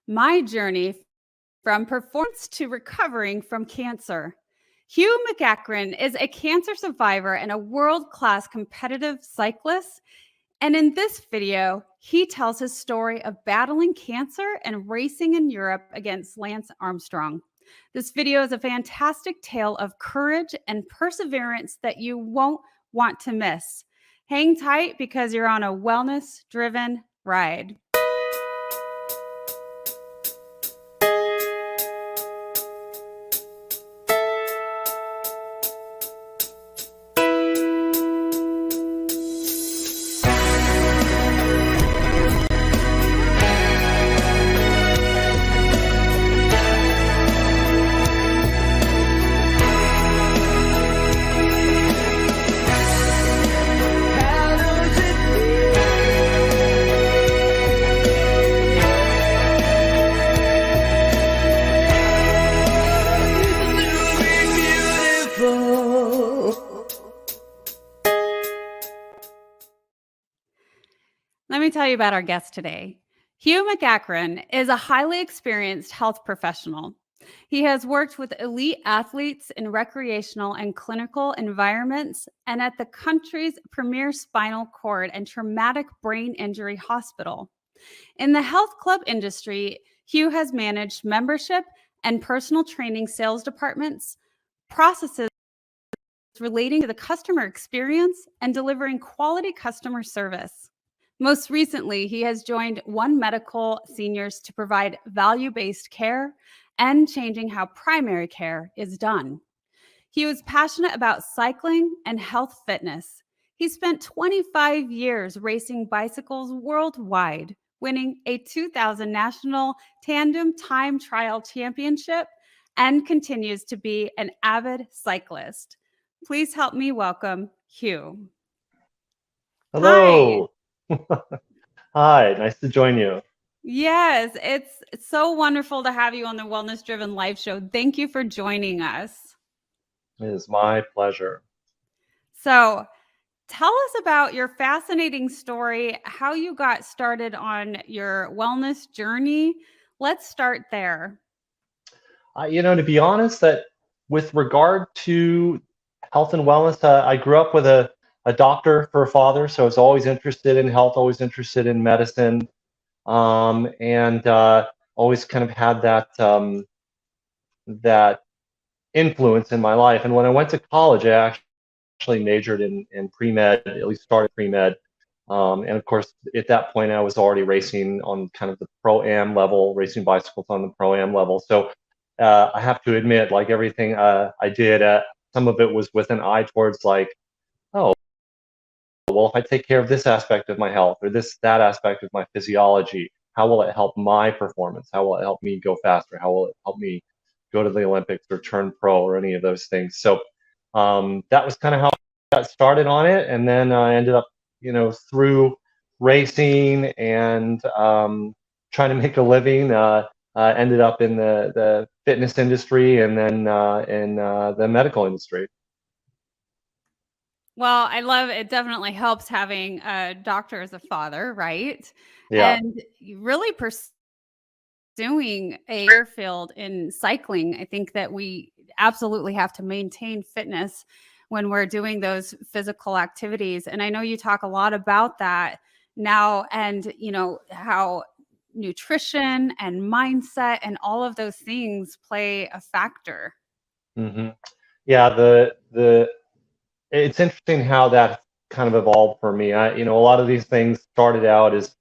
My journey from performance to recovering from cancer. Hugh MacEachran is a cancer survivor and a world-class competitive cyclist. And in this video, he tells his story of battling cancer and racing in Europe against Lance Armstrong. This video is a fantastic tale of courage and perseverance that you won't want to miss. Hang tight because you're on a wellness-driven ride. Let me tell you about our guest today. Hugh MacEachran is a highly experienced health professional. He has worked with elite athletes in recreational and clinical environments and at the country's premier spinal cord and traumatic brain injury hospital. In the health club industry, Hugh has managed membership and personal training sales departments, processes relating to the customer experience, and delivering quality customer service. Most recently, he has joined One Medical Seniors to provide value-based care and changing how primary care is done. He was passionate about cycling and health fitness. He spent 25 years racing bicycles worldwide, winning a 2000 National Tandem Time Trial Championship, and continues to be an avid cyclist. Please help me welcome Hugh. Hello. Hi, nice to join you. Yes, it's so wonderful to have you on the Wellness Driven Life Show. Thank you for joining us. It is my pleasure. So, tell us about your fascinating story, how you got started on your wellness journey. Let's start there. To be honest, that with regard to health and wellness, I grew up with a doctor for a father, so I was always interested in health, always interested in medicine, and always kind of had that influence in my life. And when I went to college, I actually majored in pre-med, at least started pre-med. And of course, at that point, I was already racing on kind of the pro-am level, racing bicycles on the pro-am level. So I have to admit, like everything I did, some of it was with an eye towards like, oh, well, if I take care of this aspect of my health or that aspect of my physiology, how will it help my performance? How will it help me go faster? How will it help me go to the Olympics or turn pro or any of those things? So that was kind of how I got started on it. And then I ended up, through racing and trying to make a living, ended up in the fitness industry and then in the medical industry. Well, I love it. Definitely helps having a doctor as a father, right? Yeah. And really pursuing a career field in cycling. I think that we absolutely have to maintain fitness when we're doing those physical activities. And I know you talk a lot about that now and, how nutrition and mindset and all of those things play a factor. Mm-hmm. Yeah. It's interesting how that kind of evolved for me. A lot of these things started out as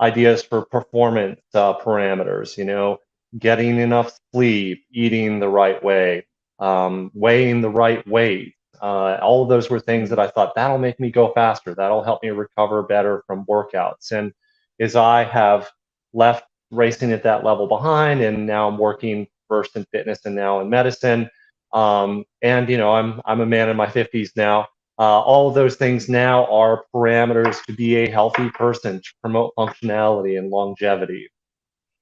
ideas for performance parameters, getting enough sleep, eating the right way, weighing the right weight. All of those were things that I thought that'll make me go faster. That'll help me recover better from workouts. And as I have left racing at that level behind, and now I'm working first in fitness and now in medicine, and I'm a man in my 50s now. All of those things now are parameters to be a healthy person, to promote functionality and longevity.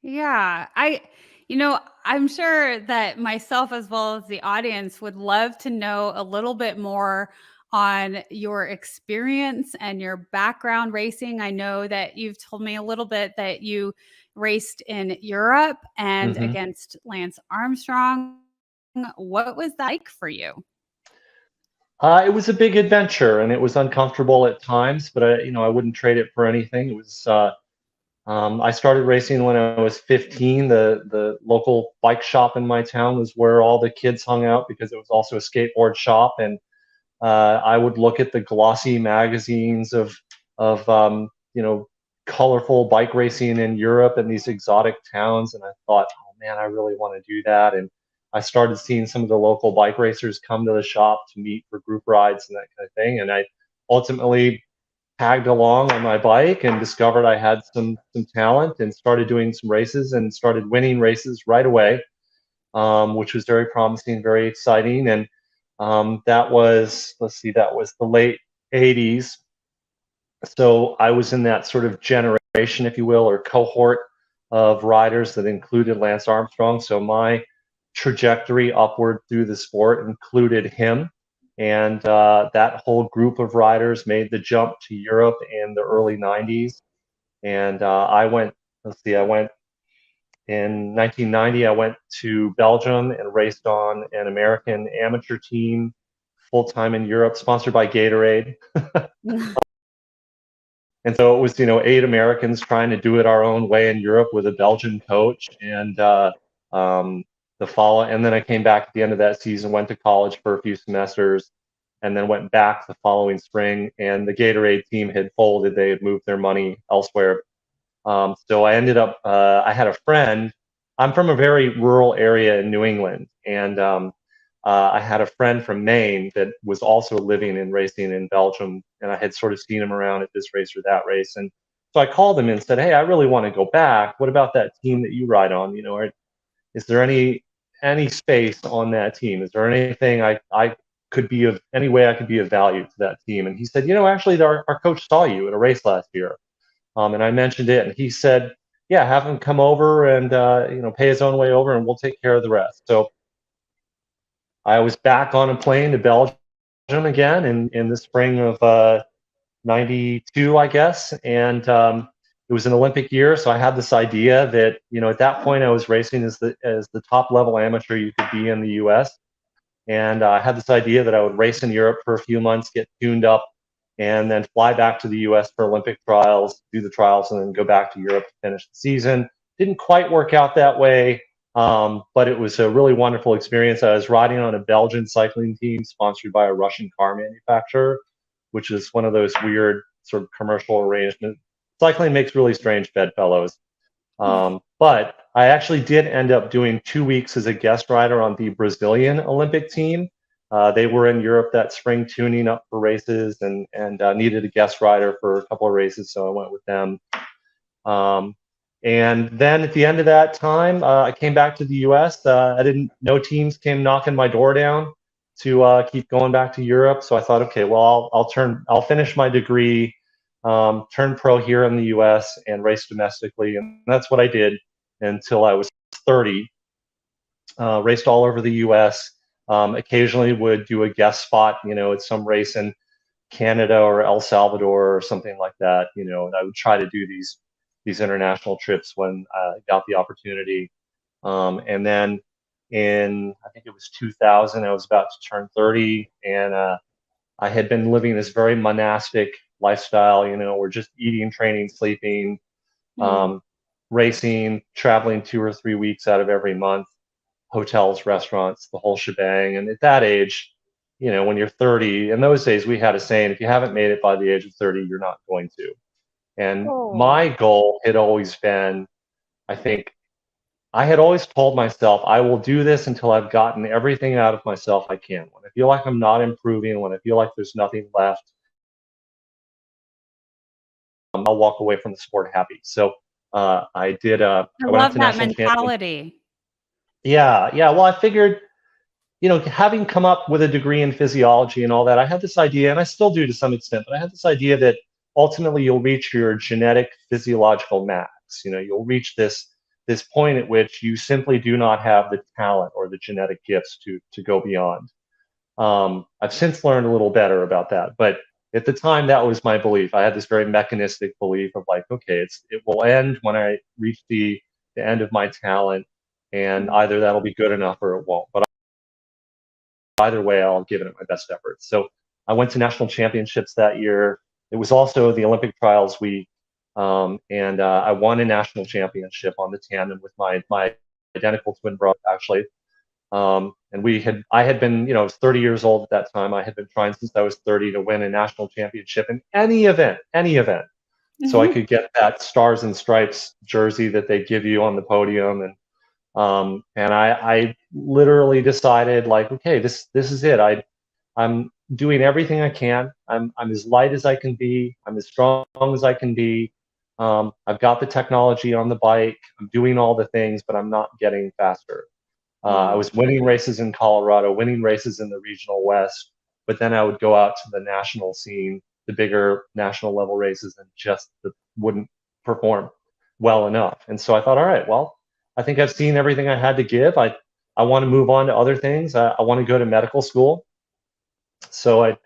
Yeah, I'm sure that myself as well as the audience would love to know a little bit more on your experience and your background racing. I know that you've told me a little bit that you raced in Europe and Hmm. against Lance Armstrong. What was that like for you? It was a big adventure, and it was uncomfortable at times, but I wouldn't trade it for anything. It was. I started racing when I was 15. The local bike shop in my town was where all the kids hung out because it was also a skateboard shop, and I would look at the glossy magazines of colorful bike racing in Europe and these exotic towns, and I thought, oh man, I really want to do that. And I started seeing some of the local bike racers come to the shop to meet for group rides and that kind of thing. And I ultimately tagged along on my bike and discovered I had some talent and started doing some races and started winning races right away, which was very promising, very exciting. And that was, let's see, that was the late 80s. So I was in that sort of generation, if you will, or cohort of riders that included Lance Armstrong. So my trajectory upward through the sport included him. And that whole group of riders made the jump to Europe in the early 90s. And I went, let's see, I went in 1990, I went to Belgium and raced on an American amateur team full time in Europe, sponsored by Gatorade. And so it was, 8 Americans trying to do it our own way in Europe with a Belgian coach. And and then I came back at the end of that season, went to college for a few semesters, and then went back the following spring. And the Gatorade team had folded; they had moved their money elsewhere. So I ended up, I had a friend. I'm from a very rural area in New England, and I had a friend from Maine that was also living and racing in Belgium, and I had sort of seen him around at this race or that race. And so I called him and said, "Hey, I really want to go back. What about that team that you ride on? Is there any space on that team? Is there anything I could be of any way I could be of value to that team?" And he said, "Actually, our coach saw you at a race last year." And I mentioned it, and he said, "Yeah, have him come over and pay his own way over, and we'll take care of the rest." So I was back on a plane to Belgium again in the spring of '92, I guess, and it was an Olympic year, so I had this idea that at that point I was racing as the top level amateur you could be in the U.S. And I had this idea that I would race in Europe for a few months, get tuned up, and then fly back to the US for Olympic trials, do the trials, and then go back to Europe to finish the season. Didn't quite work out that way, but it was a really wonderful experience. I was riding on a Belgian cycling team sponsored by a Russian car manufacturer, which is one of those weird sort of commercial arrangements. Cycling makes really strange bedfellows. But I actually did end up doing 2 weeks as a guest rider on the Brazilian Olympic team. They were in Europe that spring tuning up for races and needed a guest rider for a couple of races, so I went with them. Um, and then at the end of that time, I came back to the U.S. I didn't. No teams came knocking my door down to keep going back to Europe, so I thought, okay, well, I'll finish my degree, turn pro here in the U.S. and race domestically, and that's what I did until I was 30. Raced all over the U.S. Occasionally would do a guest spot, at some race in Canada or El Salvador or something like that, and I would try to do these international trips when I got the opportunity. And then I think it was 2000, I was about to turn 30, and I had been living this very monastic lifestyle, we're just eating, training, sleeping, Mm. racing, traveling 2 or 3 weeks out of every month, hotels, restaurants, the whole shebang. And at that age, when you're 30, in those days, we had a saying, if you haven't made it by the age of 30, you're not going to. And Oh, my goal had always been, I think, I had always told myself, I will do this until I've gotten everything out of myself I can. When I feel like I'm not improving, when I feel like there's nothing left, I'll walk away from the sport happy. So I I went up love to that national champion. mentality. Yeah, yeah. Well, I figured, having come up with a degree in physiology and all that, I had this idea, and I still do to some extent, but I had this idea that ultimately you'll reach your genetic physiological max. You'll reach this point at which you simply do not have the talent or the genetic gifts to go beyond. I've since learned a little better about that, but at the time, that was my belief. I had this very mechanistic belief of like, okay, it will end when I reach the end of my talent, and Mhm. either that'll be good enough or it won't. But either way, I'll give it my best effort. So I went to national championships that year. It was also the Olympic trials week, and I won a national championship on the tandem with my identical twin brother, actually. And I had been, I was 30 years old at that time. I had been trying since I was 30 to win a national championship in any event, so I Mhm. could get that stars and stripes jersey that they give you on the podium. And I literally decided like, okay, this is it. I'm doing everything I can. I'm as light as I can be. I'm as strong as I can be. I've got the technology on the bike. I'm doing all the things, but I'm not getting faster. I Mm. was winning races in Colorado, winning races in the regional West, but then I would go out to the national scene, the bigger national level races, and just wouldn't perform well enough. And so I thought, all right, well, I think I've seen everything I had to give. I want to move on to other things. I want to go to medical school. So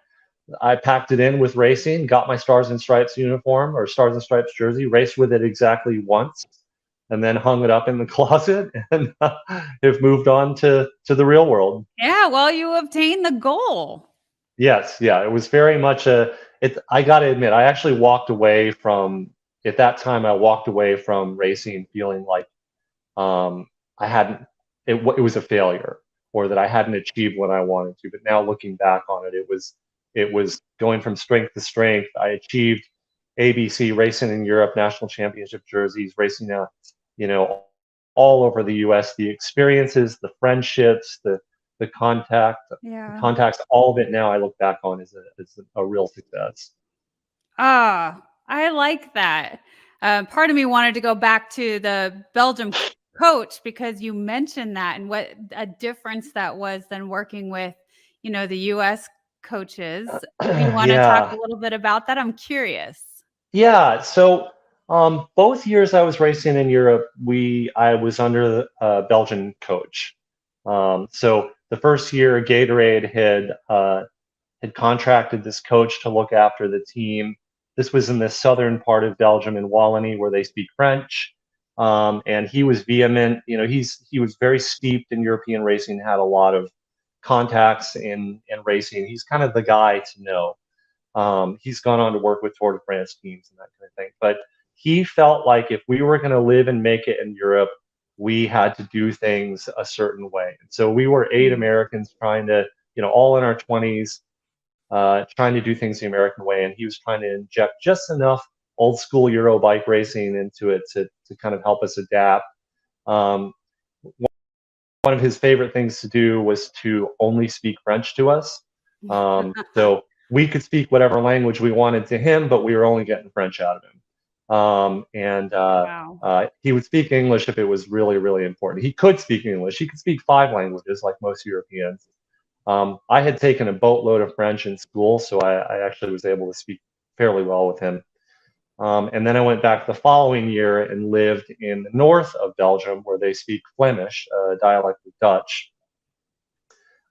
I packed it in with racing, got my Stars and Stripes uniform or Stars and Stripes jersey, raced with it exactly once, and then hung it up in the closet and have moved on to the real world. Yeah, well, you obtained the goal. Yes, yeah, it was very much I got to admit, I actually walked away from, at that time, I walked away from racing feeling like I hadn't, it was a failure, or that I hadn't achieved what I wanted to. But now looking back on it, it was going from strength to strength. I achieved ABC racing in Europe, national championship jerseys, racing you know, all over the U.S. The experiences, the friendships, the Yeah. contacts, all of it. Now I look back on as a real success. Ah, I like that. Part of me wanted to go back to the Belgium coach because you mentioned that and what a difference that was than working with, the US coaches. Do you wanna talk a Yeah, little bit about that? I'm curious. yeah. So both years I was racing in Europe, I was under a Belgian coach. So the first year, Gatorade had contracted this coach to look after the team. This was in the southern part of Belgium in Wallonie, where they speak French. And he was vehement. He was very steeped in European racing, had a lot of contacts in racing. He's kind of the guy to know. He's gone on to work with Tour de France teams and that kind of thing. But he felt like if we were going to live and make it in Europe, we had to do things a certain way. And so we were 8 Americans trying to, all in our 20s, trying to do things the American way. And he was trying to inject just enough old school Euro bike racing into it to kind of help us adapt. Um, One of his favorite things to do was to only speak French to us. So we could speak whatever language we wanted to him, but we were only getting French out of him. And Wow. he would speak English if it was really, really important. He could speak English. He could speak 5 languages like most Europeans. I had taken a boatload of French in school, so I actually was able to speak fairly well with him. And then I went back the following year and lived in the north of Belgium, where they speak Flemish, a dialect of Dutch.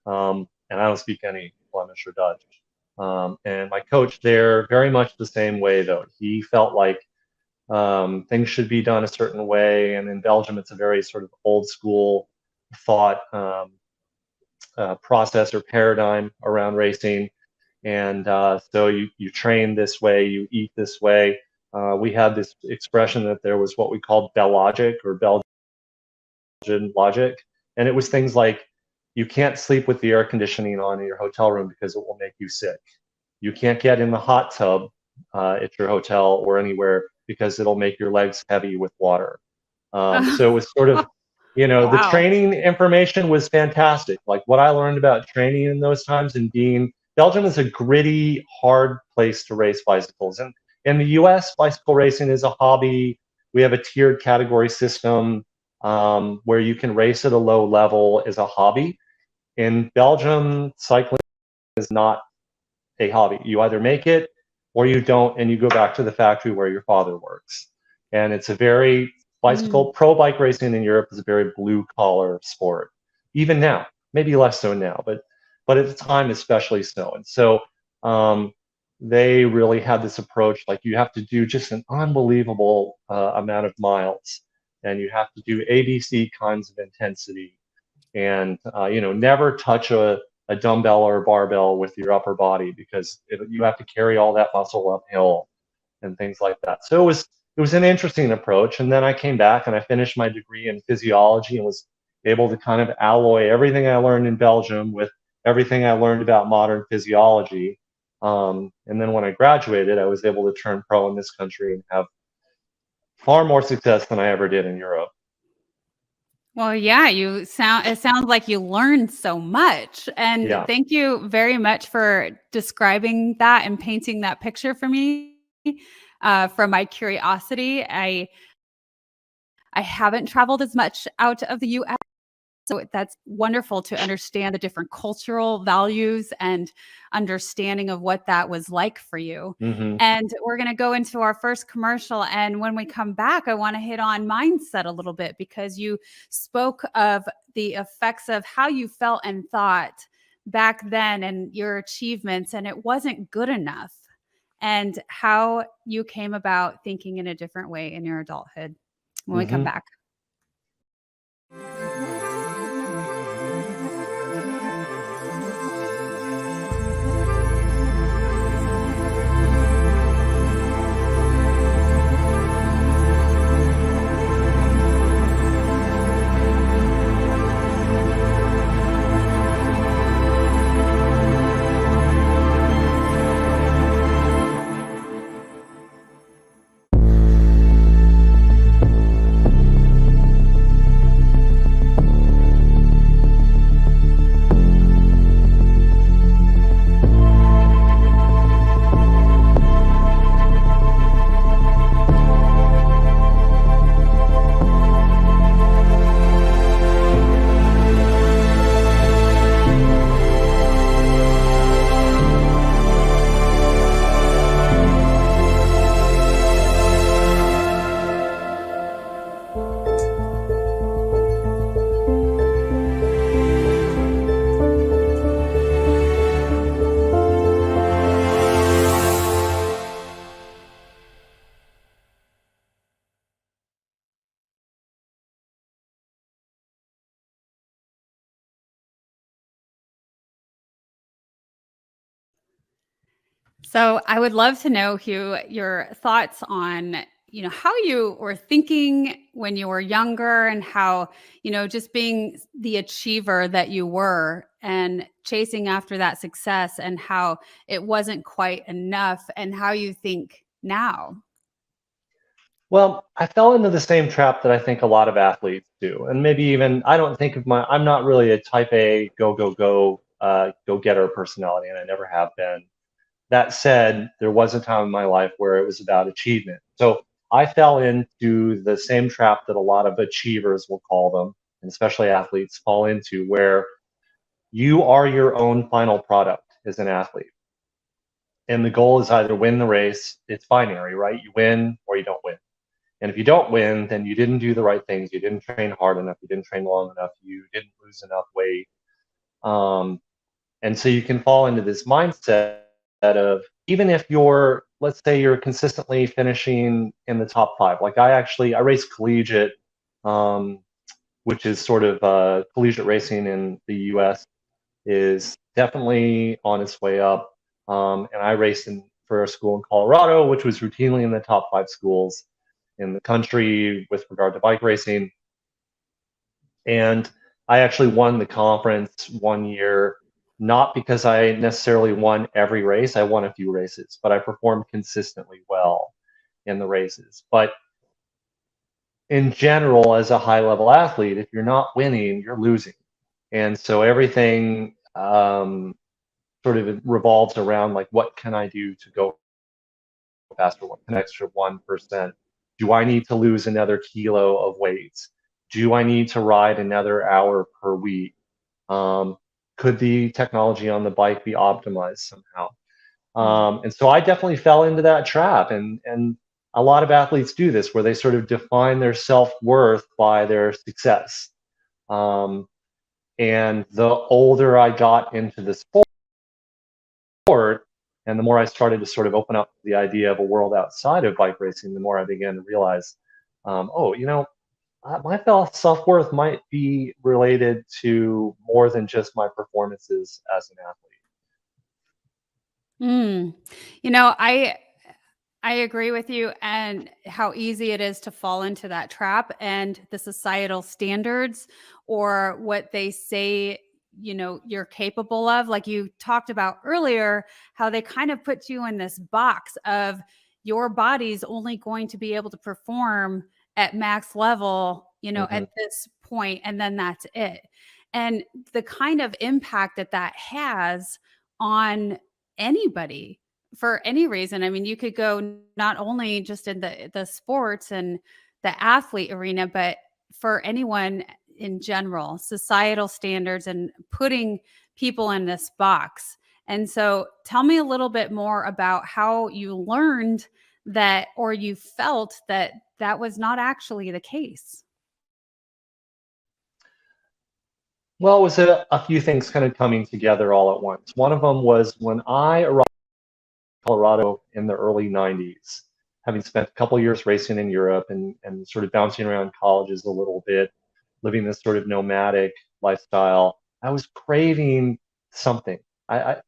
And I don't speak any Flemish or Dutch. And my coach there, very much the same way, though. He felt like things should be done a certain way. And in Belgium, it's a very sort of old school thought process or paradigm around racing. And so you train this way, you eat this way. We had this expression that there was what we called Bellogic or Belgian logic, and it was things like you can't sleep with the air conditioning on in your hotel room because it will make you sick. You can't get in the hot tub at your hotel or anywhere because it'll make your legs heavy with water. So it was sort of, the Wow. training information was fantastic. Like what I learned about training in those times and Belgium is a gritty, hard place to race bicycles. And in the US, bicycle racing is a hobby. We have a tiered category system where you can race at a low level as a hobby. In Belgium, cycling is not a hobby. You either make it or you don't, and you go back to the factory where your father works. And it's a very Mm. pro bike racing in Europe is a very blue collar sport. Even now, maybe less so now, but at the time especially so. And so they really had this approach, like you have to do just an unbelievable amount of miles, and you have to do ABC kinds of intensity, and never touch a dumbbell or a barbell with your upper body, because you have to carry all that muscle uphill and things like that. So it was an interesting approach. And then I came back and I finished my degree in physiology and was able to kind of alloy everything I learned in Belgium with everything I learned about modern physiology. And then when I graduated, I was able to turn pro in this country and have far more success than I ever did in Europe. Well, yeah, it sounds like you learned so much. And Yeah. thank you very much for describing that and painting that picture for me. From my curiosity, I haven't traveled as much out of the US, so that's wonderful to understand the different cultural values and understanding of what that was like for you. Hmm. And we're going to go into our first commercial. And when we come back, I want to hit on mindset a little bit, because you spoke of the effects of how you felt and thought back then and your achievements, and it wasn't good enough, and how you came about thinking in a different way in your adulthood when we come Hmm. back. So I would love to know, Hugh, your thoughts on, how you were thinking when you were younger, and how, just being the achiever that you were and chasing after that success, and how it wasn't quite enough, and how you think now. Well, I fell into the same trap that I think a lot of athletes do. And maybe even, I'm not really a type A go getter personality, and I never have been. That said, there was a time in my life where it was about achievement. So I fell into the same trap that a lot of achievers, will call them, and especially athletes fall into, where you are your own final product as an athlete. And the goal is either win the race, it's binary, right? You win or you don't win. And if you don't win, then you didn't do the right things. You didn't train hard enough. You didn't train long enough. You didn't lose enough weight. Um, and so you can fall into this mindset of, even if let's say you're consistently finishing in the top five. Like I race collegiate, um, which is sort of collegiate racing in the US is definitely on its way up. And I raced for a school in Colorado, which was routinely in the top five schools in the country with regard to bike racing. And I actually won the conference one year, not because I necessarily won every race. I won a few races, but I performed consistently well in the races. But in general, as a high level athlete, if you're not winning, you're losing. And so everything sort of revolves around, like, what can I do to go faster? What an extra 1%? Do I need to lose another kilo of weight? Do I need to ride another hour per week? Could the technology on the bike be optimized somehow? And so I definitely fell into that trap, and a lot of athletes do this, where they sort of define their self-worth by their success. And the older I got into the sport, And the more I started to sort of open up the idea of a world outside of bike racing, the more I began to realize, oh, my self-worth might be related to more than just my performances as an athlete. Mm. You know, I agree with you and how easy it is to fall into that trap and the societal standards or what they say, you're capable of. Like you talked about earlier, how they kind of put you in this box of your body's only going to be able to perform at max level, Hmm. at this point, and then that's it. And the kind of impact that that has on anybody for any reason. I mean, you could go not only just in the sports and the athlete arena, but for anyone in general, societal standards and putting people in this box. And so tell me a little bit more about how you learned that or you felt that that was not actually the case. Well, it was a few things kind of coming together all at once. One of them was when I arrived in Colorado in the early 90s, having spent a couple years racing in Europe and sort of bouncing around colleges a little bit, living this sort of nomadic lifestyle. I was craving something. I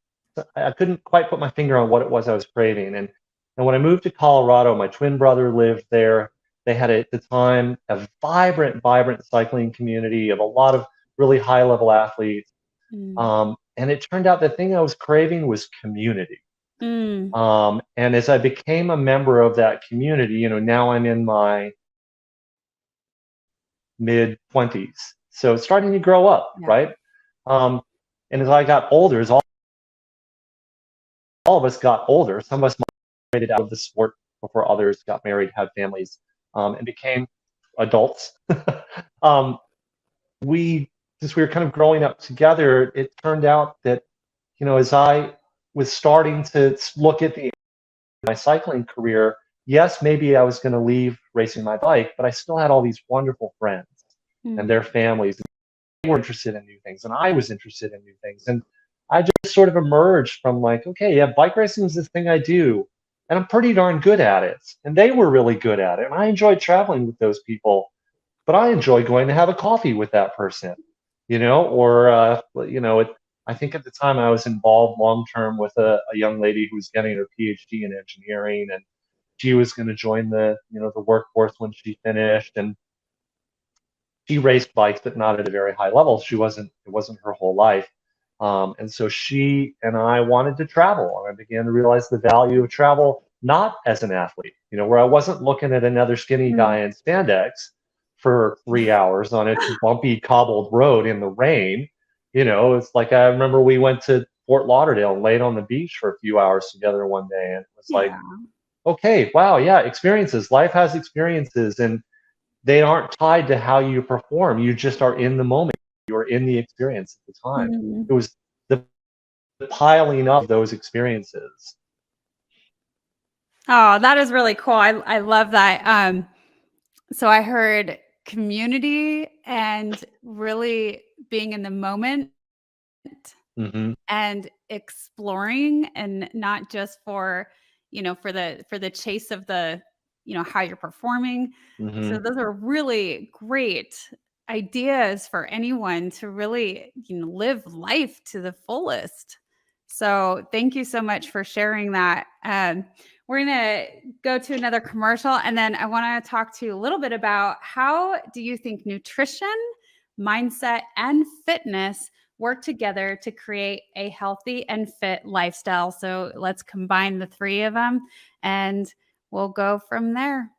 couldn't quite put my finger on what it was I was craving. And when I moved to Colorado, my twin brother lived there. They had at the time a vibrant cycling community of a lot of really high level athletes. Mm. And it turned out the thing I was craving was community. Mm. And as I became a member of that community, now I'm in my mid 20s. So it's starting to grow up, Yeah. right? Um, and as I got older, as all of us got older, some of us migrated out of the sport before others got married, had families, and became adults. um, since we were kind of growing up together, it turned out that, as I was starting to look at my cycling career, yes, maybe I was going to leave racing my bike, but I still had all these wonderful friends and Mm. their families. They were interested in new things, and I was interested in new things. And I just sort of emerged from like, okay, yeah, bike racing is this thing I do, and I'm pretty darn good at it. And they were really good at it. And I enjoyed traveling with those people, but I enjoy going to have a coffee with that person, or, I think at the time I was involved long term with a young lady who was getting her PhD in engineering, and she was going to join the workforce when she finished. And she raced bikes, but not at a very high level. It wasn't her whole life. And so she and I wanted to travel, and I began to realize the value of travel, not as an athlete, where I wasn't looking at another skinny Mm. guy in spandex for 3 hours on a bumpy cobbled road in the rain. It's like I remember we went to Fort Lauderdale and laid on the beach for a few hours together one day, and it was like, Yeah. okay, wow, yeah, experiences. Life has experiences, and they aren't tied to how you perform. You just are in the moment. You're in the experience at the time. Mm. It was the piling up of those experiences. Oh, that is really cool. I love that. So I heard community and really being in the moment Hmm. and exploring and not just for, for the chase of the, how you're performing. So Hmm. those are really great ideas for anyone to really, live life to the fullest. So thank you so much for sharing that. We're going to go to another commercial, and then I want to talk to you a little bit about how do you think nutrition, mindset, and fitness work together to create a healthy and fit lifestyle. So let's combine the three of them and we'll go from there.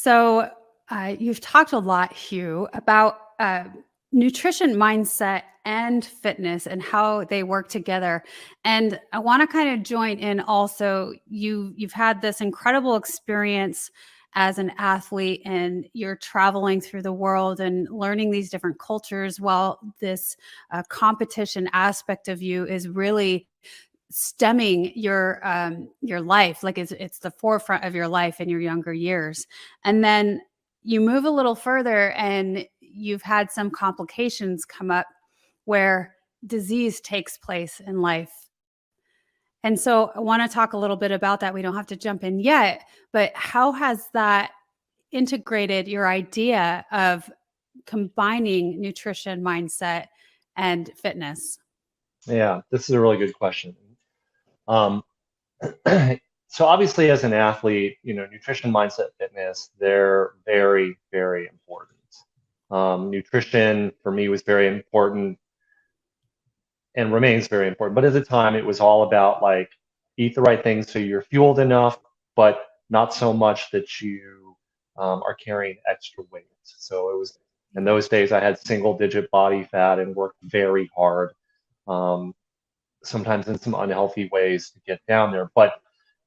So, you've talked a lot, Hugh, about nutrition, mindset, and fitness and how they work together. And I want to kind of join in also. You've had this incredible experience as an athlete, and you're traveling through the world and learning these different cultures, while this competition aspect of you is really stemming your life, like it's the forefront of your life in your younger years. And then you move a little further and you've had some complications come up where disease takes place in life. And so I want to talk a little bit about that. We don't have to jump in yet, but how has that integrated your idea of combining nutrition, mindset, and fitness? Yeah, this is a really good question. Um, so obviously, as an athlete, nutrition, mindset, fitness, they're very, very important. Nutrition for me was very important and remains very important. But at the time, it was all about like eat the right things so you're fueled enough, but not so much that you are carrying extra weight. So it was in those days I had single digit body fat and worked very hard, um, sometimes in some unhealthy ways to get down there, but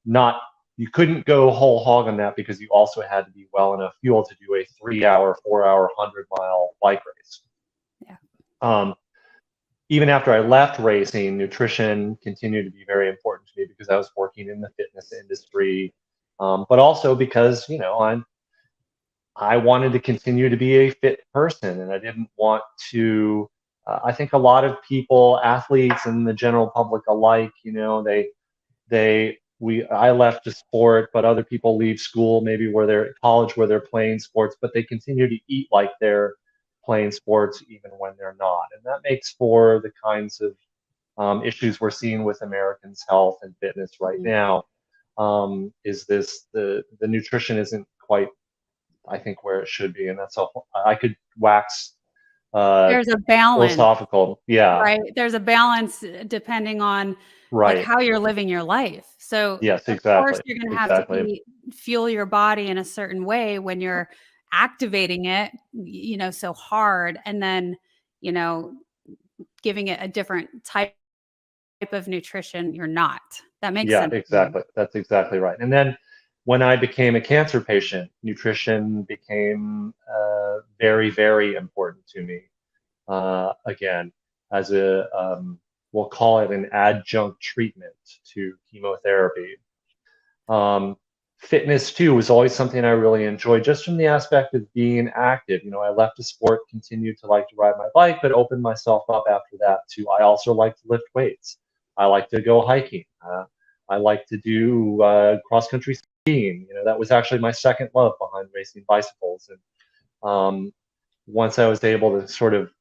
not. You couldn't go whole hog on that because you also had to be well enough fueled to do a 3 hour, 4 hour, 100-mile bike race. Yeah. Um, Even after I left racing, nutrition continued to be very important to me because I was working in the fitness industry, but also because I wanted to continue to be a fit person, and I didn't want to. I think a lot of people, athletes, and the general public alike, I left the sport, but other people leave school, maybe where they're at college, where they're playing sports, but they continue to eat like they're playing sports even when they're not. And that makes for the kinds of issues we're seeing with Americans' health and fitness right Mhm. now. Is this the nutrition isn't quite, I think, where it should be, and that's all. I could wax uh, There's a balance. philosophical. Yeah, Right? There's a balance depending on, like, right. how you're living your life. So, Yes, of course, exactly, you're gonna have to exactly. fuel your body in a certain way when you're activating it, so hard, and then, you know, giving it a different type of nutrition, you're not. That makes Yeah, sense to me. exactly. That's exactly right. And then when I became a cancer patient, nutrition became very, very important to me. Again, as we'll call it an adjunct treatment to chemotherapy. Um, Fitness too was always something I really enjoyed, just from the aspect of being active. I left the sport, continued to like to ride my bike, but opened myself up after that to. I also like to lift weights. I like to go hiking. I like to do cross country skiing. That was actually my second love behind racing bicycles. And once I was able to sort of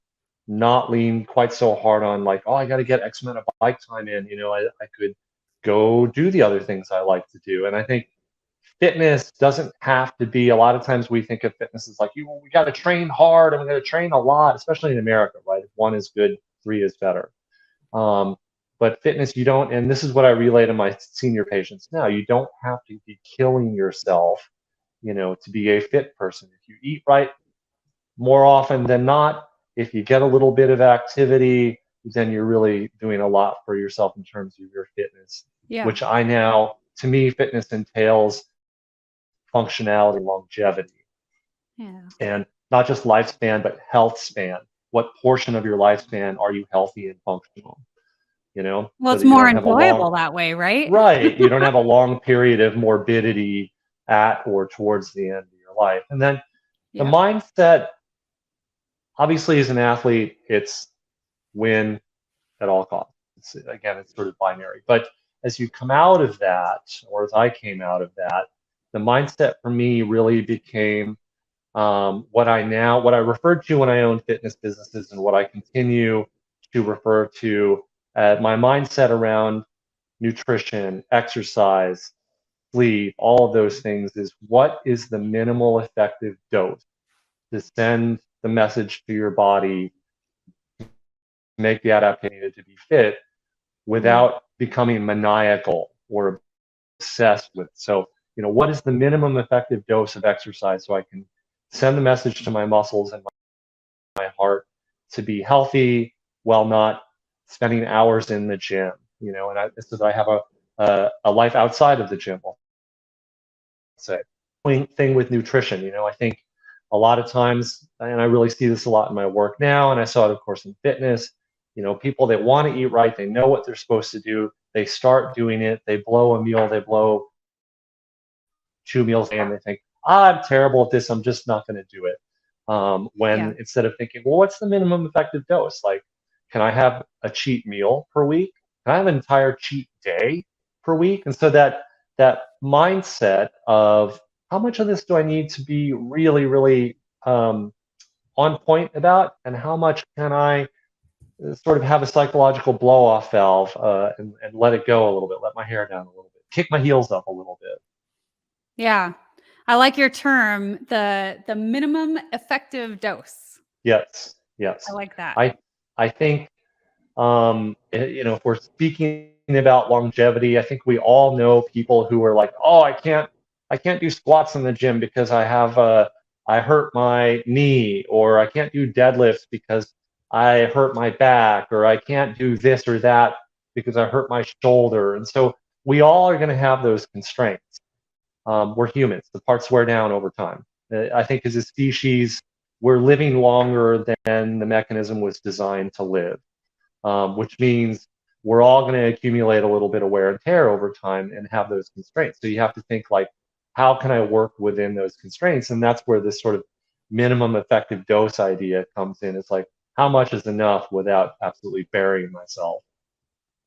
not lean quite so hard on like, oh, I got to get X amount of bike time in, I could go do the other things I like to do. And I think fitness doesn't have to be. A lot of times we think of fitness as like, we got to train hard and we got to train a lot, especially in America, right? If one is good, three is better. Um, but fitness, you don't, and this is what I relay to my senior patients now, you don't have to be killing yourself, to be a fit person. If you eat right, more often than not, if you get a little bit of activity, then you're really doing a lot for yourself in terms of your fitness, Yeah. which to me, fitness entails functionality, longevity, Yeah. and not just lifespan, but health span. What portion of your lifespan are you healthy and functional? Well, So it's that you more don't have a long, enjoyable that way, right? right, you don't have a long period of morbidity at or towards the end of your life. And then the Yeah. mindset, obviously, as an athlete, it's win at all costs. Again, it's sort of binary. But as you come out of that, or as I came out of that, the mindset for me really became what I referred to when I owned fitness businesses, and what I continue to refer to my mindset around nutrition, exercise, sleep, all of those things is, what is the minimal effective dose to send the message to your body, make the adaptation needed to be fit, Mm. without becoming maniacal or obsessed with. So what is the minimum effective dose of exercise so I can send the message to my muscles and my heart to be healthy while not spending hours in the gym, so that I have a life outside of the gym, I'll say. Thing with nutrition, I think a lot of times, and I really see this a lot in my work now, and I saw it, of course, in fitness, people that want to eat right, they know what they're supposed to do, they start doing it, they blow a meal, they blow 2 meals, and they think, I'm terrible at this, I'm just not going to do it. When Yeah. instead of thinking, well, what's the minimum effective dose? Like, can I have a cheat meal per week? Can I have an entire cheat day per week? And so that mindset of how much of this do I need to be really, really on point about, and how much can I sort of have a psychological blow off valve, and let it go a little bit, let my hair down a little bit, kick my heels up a little bit. Yeah. I like your term, the minimum effective dose. Yes, I yes. like that. I think, if we're speaking about longevity, I think we all know people who are like, oh, I can't do squats in the gym because I hurt my knee, or I can't do deadlifts because I hurt my back, or I can't do this or that because I hurt my shoulder. And so we all are going to have those constraints. We're humans. The parts wear down over time. I think as a species, we're living longer than the mechanism was designed to live, which means we're all going to accumulate a little bit of wear and tear over time and have those constraints. So you have to think like, how can I work within those constraints? And that's where this sort of minimum effective dose idea comes in. It's like, how much is enough without absolutely burying myself?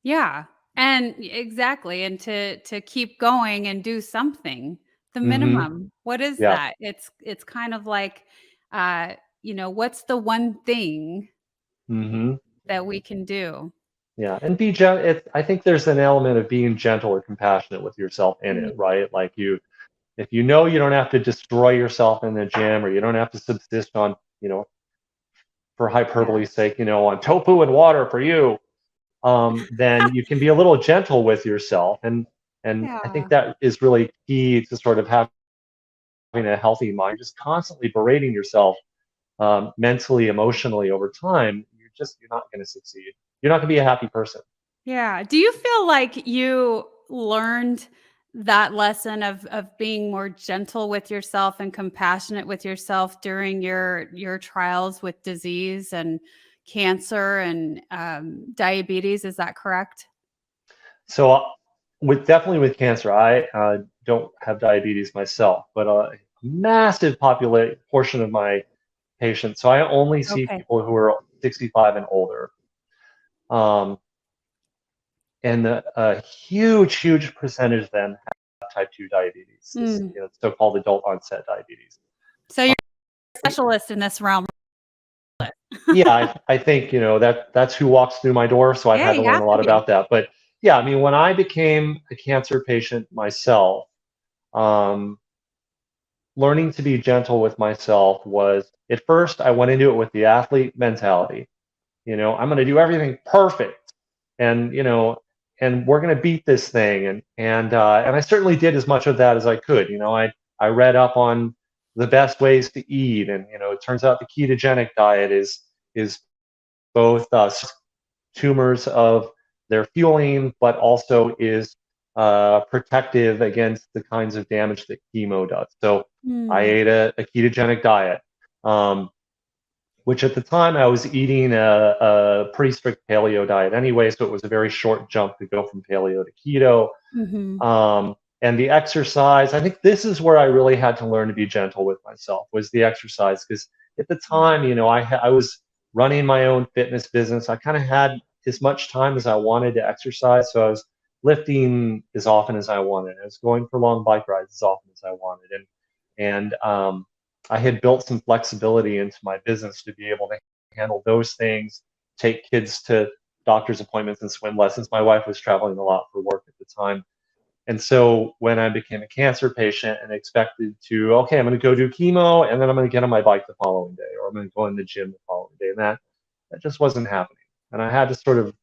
Yeah. And exactly. And to keep going and do something. The Mm-hmm. minimum. What is Yeah. that? It's kind of like what's the one thing Mm-hmm. that we can do? Yeah, and I think there's an element of being gentle or compassionate with yourself in Mm, it, right? Like if you know you don't have to destroy yourself in the gym, or you don't have to subsist on, for yeah. hyperbole's sake, on tofu and water for you, then you can be a little gentle with yourself, and I think Yeah. that is really key to sort of having a healthy mind. Just constantly berating yourself, mentally, emotionally over time, you're not going to succeed. You're not going to be a happy person. Yeah. Do you feel like you learned that lesson of being more gentle with yourself and compassionate with yourself during your trials with disease and cancer and diabetes? Is that correct? So, definitely with cancer, I don't have diabetes myself, but a massive portion of my patients. So I only see Okay. people who are 65 and older, um, and a huge, huge percentage of them have type 2 diabetes, this, Mm. so-called adult onset diabetes. So you're a specialist in this realm. Yeah, I think that's who walks through my door, so I've Yeah, had to you learn have a to lot be. about that. But yeah, I mean, when I became a cancer patient myself, um, learning to be gentle with myself was, at first I went into it with the athlete mentality. I'm going to do everything perfect, and and we're going to beat this thing, and I certainly did as much of that as I could. I read up on the best ways to eat, and it turns out the ketogenic diet is both tumors of their fueling, but also is protective against the kinds of damage that chemo does. So I Mm. ate a ketogenic diet, um, which at the time I was eating a pretty strict paleo diet anyway, so it was a very short jump to go from paleo to keto. Mhm. And the exercise, I think this is where I really had to learn to be gentle with myself, was the exercise. Because at the time, I was running my own fitness business. I kind of had as much time as I wanted to exercise. So I was lifting as often as I wanted. I was going for long bike rides as often as I wanted. And I had built some flexibility into my business to be able to handle those things, take kids to doctor's appointments and swim lessons. My wife was traveling a lot for work at the time. And so when I became a cancer patient and expected to, okay, I'm going to go do chemo, and then I'm going to get on my bike the following day, or I'm going to go in the gym the following day, and that just wasn't happening. And I had to sort of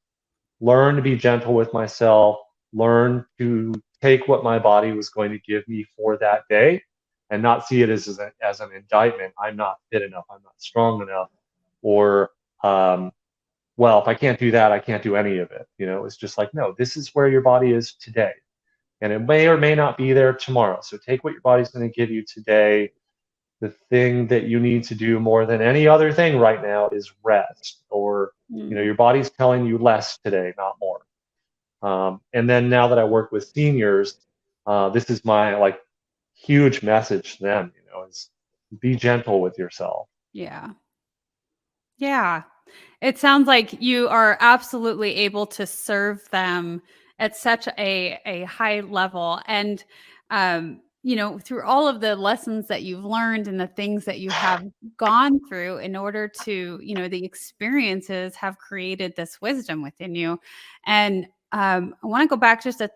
learn to be gentle with myself, learn to take what my body was going to give me for that day and not see it as an indictment. I'm not fit enough. I'm not strong enough. Or, well, if I can't do that, I can't do any of it. It's just like, no, this is where your body is today. And it may or may not be there tomorrow. So take what your body's going to give you today. The thing that you need to do more than any other thing right now is rest. Or, your body's telling you less today, not more. And then now that I work with seniors, this is my like huge message to them, is be gentle with yourself. Yeah. Yeah. It sounds like you are absolutely able to serve them at such a high level. And, through all of the lessons that you've learned and the things that you have gone through in order to, the experiences have created this wisdom within you. And I want to go back just a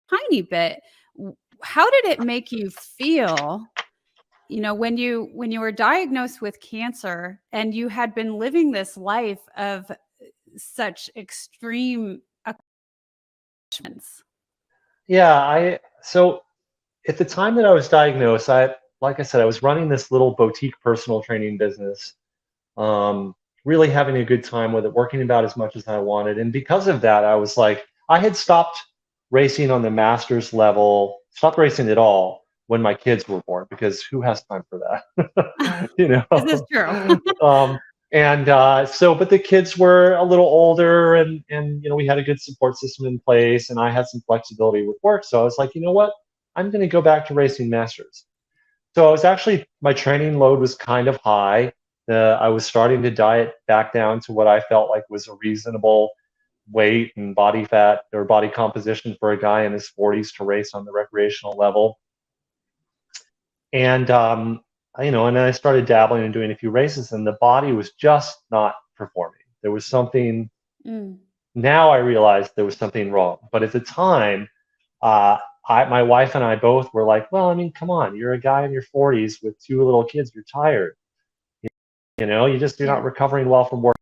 tiny bit. How did it make you feel, when you were diagnosed with cancer and you had been living this life of such extreme accomplishments? Yeah, so at the time that I was diagnosed, like I said, I was running this little boutique personal training business, really having a good time with it, working about as much as I wanted. And because of that, I was like, I had stopped racing on the master's level, stopped racing at all when my kids were born, because who has time for that? This is true. But the kids were a little older, and we had a good support system in place, and I had some flexibility with work. So I was like, you know what? I'm going to go back to racing masters. So I was actually, my training load was kind of high. I was starting to diet back down to what I felt like was a reasonable weight and body fat or body composition for a guy in his 40s to race on the recreational level. And and then I started dabbling and doing a few races, and the body was just not performing. There was something. Now I realized there was something wrong, but at the time, my wife and I both were like, well, I mean, come on, you're a guy in your 40s with two little kids, you're tired. You're Yeah. not recovering well from work.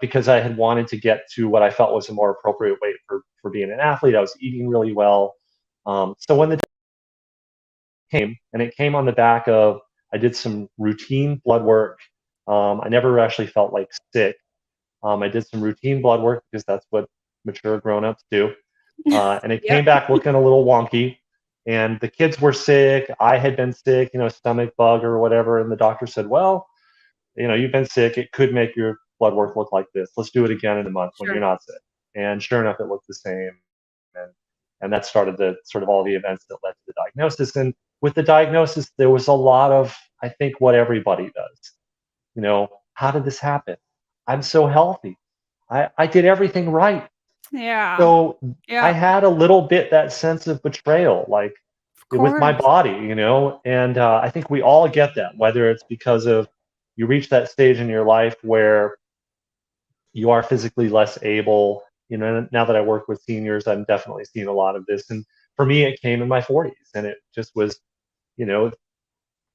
Because I had wanted to get to what I felt was a more appropriate weight for being an athlete. I was eating really well. So when the came, and it came on the back of, I did some routine blood work. I never actually felt like sick. I did some routine blood work because that's what mature grown-ups do. And it came Yep. back looking a little wonky. And the kids were sick. I had been sick, stomach bug or whatever. And the doctor said, well, you've been sick. It could make your blood work look like this. Let's do it again in a month when you're Sure. not sick. And sure enough, it looked the same. And that started the sort of all the events that led to the diagnosis. And with the diagnosis, there was a lot of, I think, what everybody does. How did this happen? I'm so healthy. I did everything right. Yeah. So I Yeah. had a little bit that sense of betrayal, like Of with my course. body, and I think we all get that, whether it's because of you reach that stage in your life where you are physically less able. Now that I work with seniors, I'm definitely seeing a lot of this. And for me, it came in my 40s, and it just was, you know,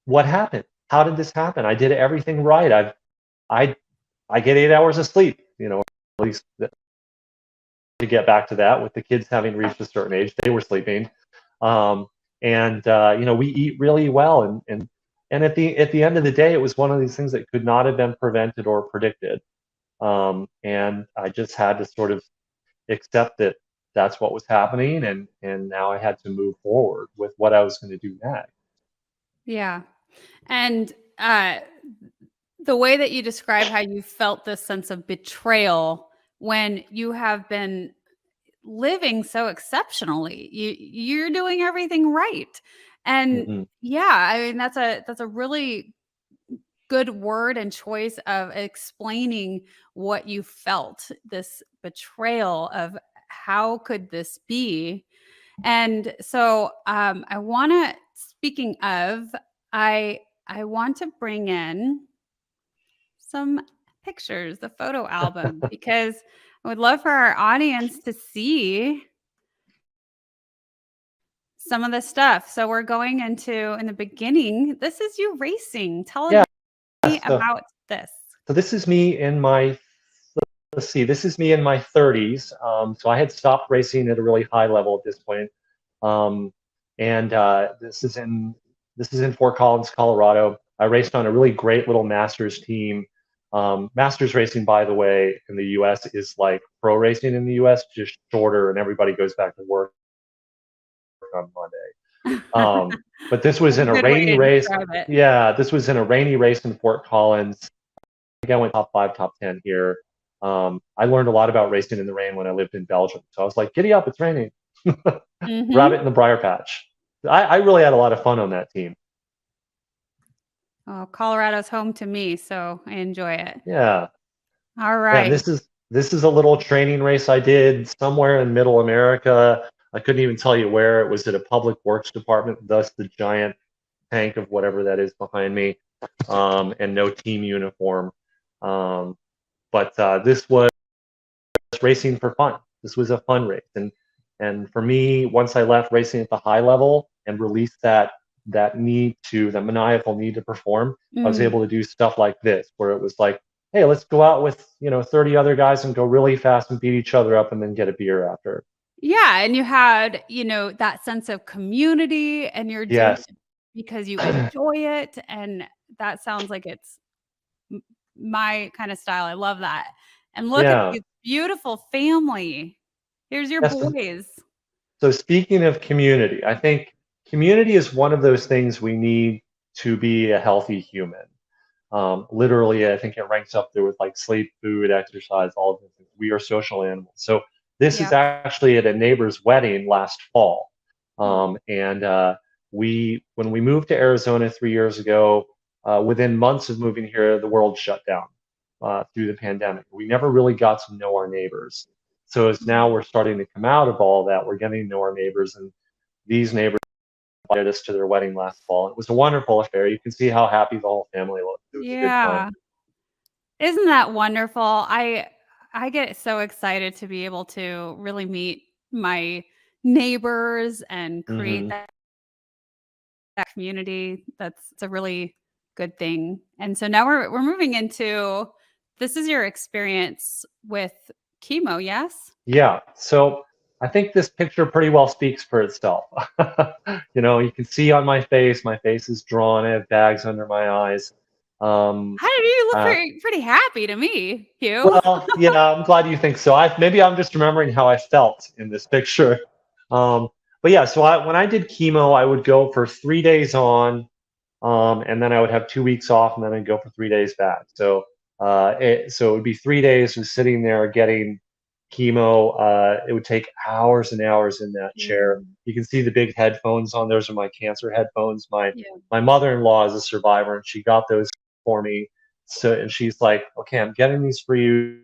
what happened? How did this happen? I did everything right. I I get 8 hours of sleep, at least to get back to that. With the kids having reached a certain age, they were sleeping, we eat really well, and at the end of the day, it was one of these things that could not have been prevented or predicted, and I just had to sort of accept that that's what was happening, and now I had to move forward with what I was going to do next. Yeah. And the way that you describe how you felt this sense of betrayal when you have been living so exceptionally. You're doing everything right. And Hmm. yeah, I mean that's a really good word and choice of explaining what you felt, this betrayal of how could this be? And so I want to, speaking of, I want to bring in some pictures, the photo album, because I would love for our audience to see some of the stuff. So we're going into, in the beginning, this is you racing. Tell Yeah. me So, about this. so this is me in my let's see, this is me in my 30s. So I had stopped racing at a really high level at this point. Um, and this is in Fort Collins, Colorado. I raced on a really great little masters team. Masters racing, by the way, in the U.S. is like pro racing in the U.S., just shorter, and everybody goes back to work on Monday. But this was A in a good way rainy to race. describe it. Yeah, this was in a rainy race in Fort Collins. I think I went top 5, top 10 here. I learned a lot about racing in the rain when I lived in Belgium. So I was like, giddy up, it's raining. Rabbit in the briar patch. I really had a lot of fun on that team. Oh, Colorado's home to me, so I enjoy it. Yeah. All Yeah, and right. this is a little training race I did somewhere in middle America. I couldn't even tell you where. It was at a public works department, thus the giant tank of whatever that is behind me, and no team uniform. But this was racing for fun. This was a fun race, and for me, once I left racing at the high level and released that maniacal need to perform, I was Mm. able to do stuff like this, where it was like, hey, let's go out with 30 other guys and go really fast and beat each other up, and then get a beer after. Yeah, and you had, that sense of community, and you're doing Yes. it because you enjoy it, and that sounds like it's m my kinda style. I love that. And look at Yeah. this beautiful family. Here's your Yes. boys. So speaking of community, I think community is one of those things we need to be a healthy human. Literally, I think it ranks up there with like sleep, food, exercise, all of the things. We are social animals. So this is Yep. actually at a neighbor's wedding last fall. Oh. And when we moved to Arizona 3 years ago, within months of moving here, the world shut down through the pandemic. We never really got to know our neighbors. So as now Mm. we're starting to come out of all that, we're getting to know our neighbors, and these neighbors invited us to their wedding last fall. It was a wonderful affair. You can see how happy the whole family looked. It was a good time. Yeah. Isn't that wonderful? I get so excited to be able to really meet my neighbors and create Hmm. that community. That's it's a really good thing. And so now we're moving into this is your experience with chemo, yes? Yeah. So I think this picture pretty well speaks for itself. You can see on my face is drawn. I have bags under my eyes. Um, How do you look uh, pretty happy to me, Hugh? well, yeah, I'm glad you think so. Maybe I'm just remembering how I felt in this picture. Um, but yeah, so when I did chemo, I would go for 3 days on, and then I would have 2 weeks off, and then I'd go for 3 days back. So it would be 3 days of sitting there getting chemo. It would take hours and hours in that chair. Mm, You can see the big headphones on. Those are my cancer headphones. My yeah. my mother-in-law is a survivor, and she got those for me. And she's like, okay, I'm getting these for you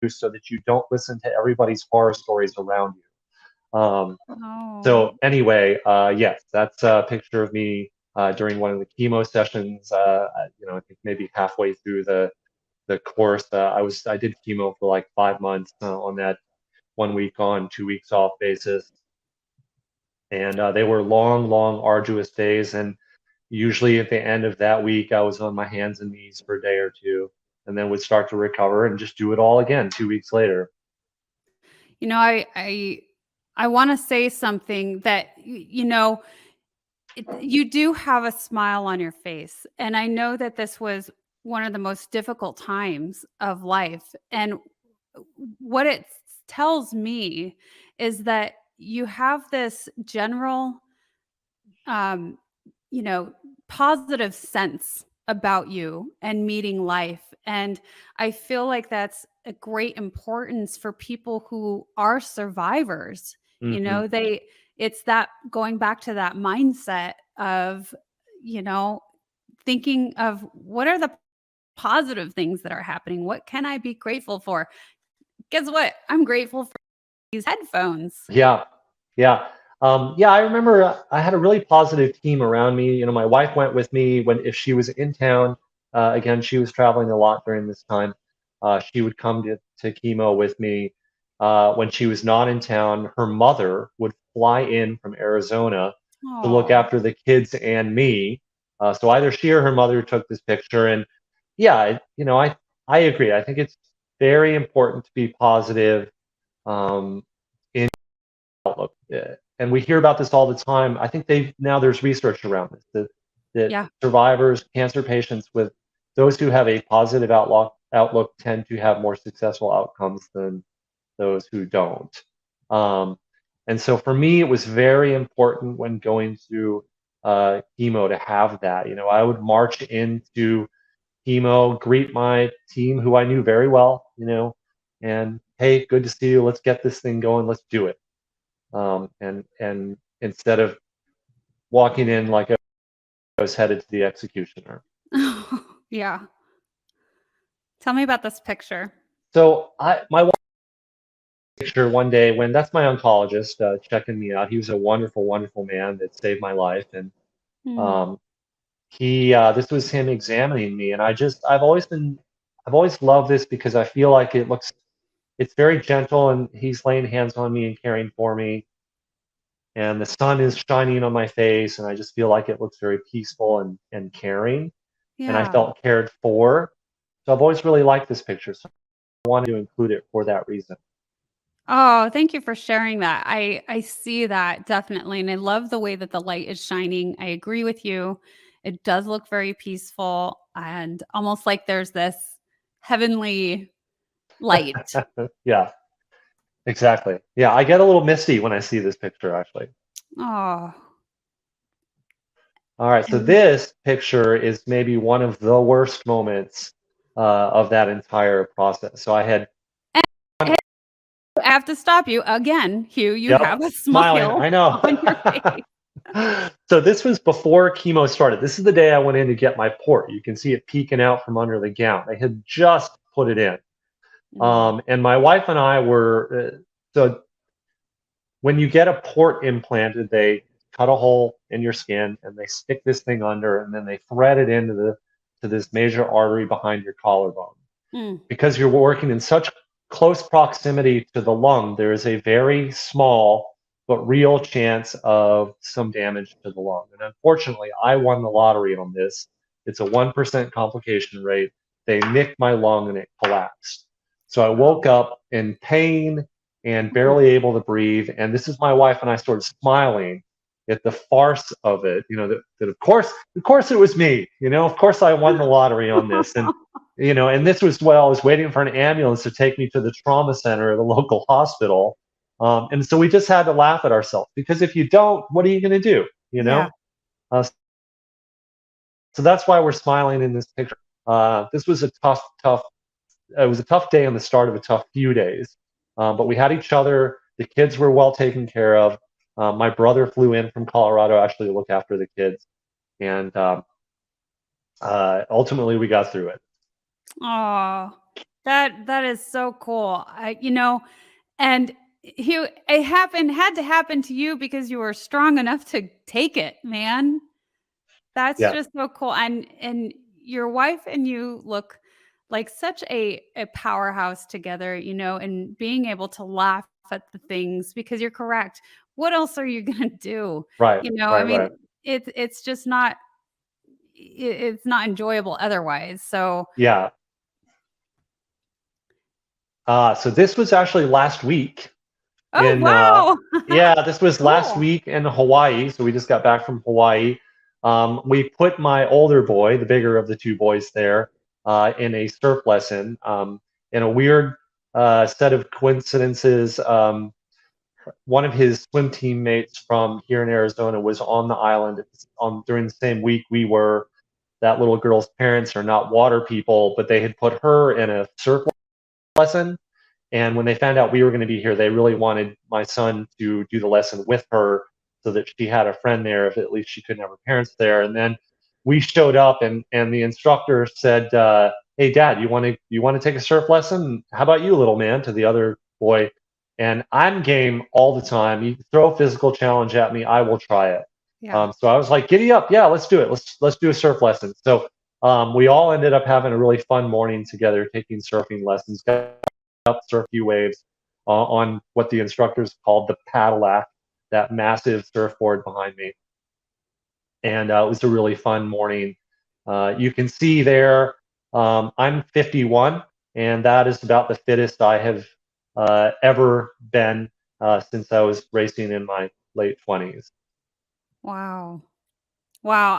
so that you don't listen to everybody's horror stories around you. So Oh. anyway, yes, that's a picture of me during one of the chemo sessions. I think maybe halfway through the course, I did chemo for like 5 months on that 1 week on, 2 weeks off basis, and they were long, long, arduous days. And usually at the end of that week, I was on my hands and knees for a day or two, and then would start to recover and just do it all again 2 weeks later. I wanna say something that, you do have a smile on your face, and I know that this was one of the most difficult times of life, and what it tells me is that you have this general, um, you know, positive sense about you and meeting life. And I feel like that's a great importance for people who are survivors. Hmm. It's that going back to that mindset of, you know, thinking of what are the positive things that are happening? What can I be grateful for? Guess what? I'm grateful for these headphones. Yeah, yeah, yeah. I remember I had a really positive team around me. My wife went with me when if she was in town. Again, she was traveling a lot during this time. She would come to chemo with me. When she was not in town, her mother would fly in from Arizona to look Oh, after the kids and me. So either she or her mother took this picture. And yeah, I agree. I think it's very important to be positive in outlook. And we hear about this all the time. I think now there's research around this that Yeah. survivors, cancer patients with those who have a positive outlook tend to have more successful outcomes than those who don't. Um, and so for me, it was very important when going through chemo to have that. I would march into chemo, greet my team who I knew very well, and hey, good to see you. Let's get this thing going. Let's do it. And instead of walking in like I was headed to the executioner. Yeah. Tell me about this picture. So my wife picture one day when that's my oncologist checking me out. He was a wonderful, wonderful man that saved my life, and Mm. um, he this was him examining me, and I've always loved this because I feel like it's very gentle, and he's laying hands on me and caring for me, and the sun is shining on my face, and I just feel like it looks very peaceful and caring, and I Yeah. felt cared for. So I've always really liked this picture, so I wanted to include it for that reason. Oh, thank you for sharing that. I see that definitely, and I love the way that the light is shining. I agree with you. It does look very peaceful and almost like there's this heavenly light. Yeah, exactly. Yeah, I get a little misty when I see this picture, actually. Oh, All right, so and this picture is maybe one of the worst moments of that entire process. So I had, hey, I have to stop you again, Hugh. You yep, have a smiling. smile I know. on your face. So this was before chemo started. This is the day I went in to get my port. You can see it peeking out from under the gown. They had just put it in. Mm, And my wife and I were, so when you get a port implanted, they cut a hole in your skin and they stick this thing under, and then they thread it into to this major artery behind your collarbone. mm. Because you're working in such close proximity to the lung, there is a very small but real chance of some damage to the lung. And unfortunately, I won the lottery on this. It's a 1% complication rate. They nicked my lung and it collapsed. So I woke Oh. up in pain and barely able to breathe. And this is my wife and I started smiling at the farce of it. That of course it was me. Of course I won the lottery on this. And this was while I was waiting for an ambulance to take me to the trauma center at the local hospital. And so we just had to laugh at ourselves, because if you don't, what are you going to do? Yeah. Uh, so that's why we're smiling in this picture. This was a it was a tough day and the start of a tough few days. But we had each other. The kids were well taken care of. My brother flew in from Colorado actually to look after the kids. And ultimately we got through it. Oh, that is so cool. And it had to happen to you because you were strong enough to take it, man. That's Yeah, just so cool. And your wife and you look like such a powerhouse together, and being able to laugh at the things because you're correct. What else are you gonna do? right, I right, mean, right. it's just not it's not enjoyable otherwise. So, Yeah. So this was actually last week oh in wow. yeah, this was last Cool. week in Hawaii. So we just got back from Hawaii. We put my older boy, the bigger of the two boys there, in a surf lesson. In a weird set of coincidences, one of his swim teammates from here in Arizona was on the island during the same week we were. That little girl's parents are not water people, but they had put her in a surf lesson. And when they found out we were going to be here, they really wanted my son to do the lesson with her so that she had a friend there, if at least she couldn't have her parents there. And then we showed up, and the instructor said, "Hey, Dad, you want to take a surf lesson? How about you, little man?" To the other boy. And I'm game all the time. You throw a physical challenge at me, I will try it. Yeah. So I was like, "Giddy up, yeah, let's do it. Let's do a surf lesson." So we all ended up having a really fun morning together, taking surfing lessons. Got up, surf few waves on what the instructors called the Cadillac, that massive surfboard behind me. And it was a really fun morning. You can see there, I'm 51. and that is about the fittest I have ever been since I was racing in my late 20s. Wow. Wow,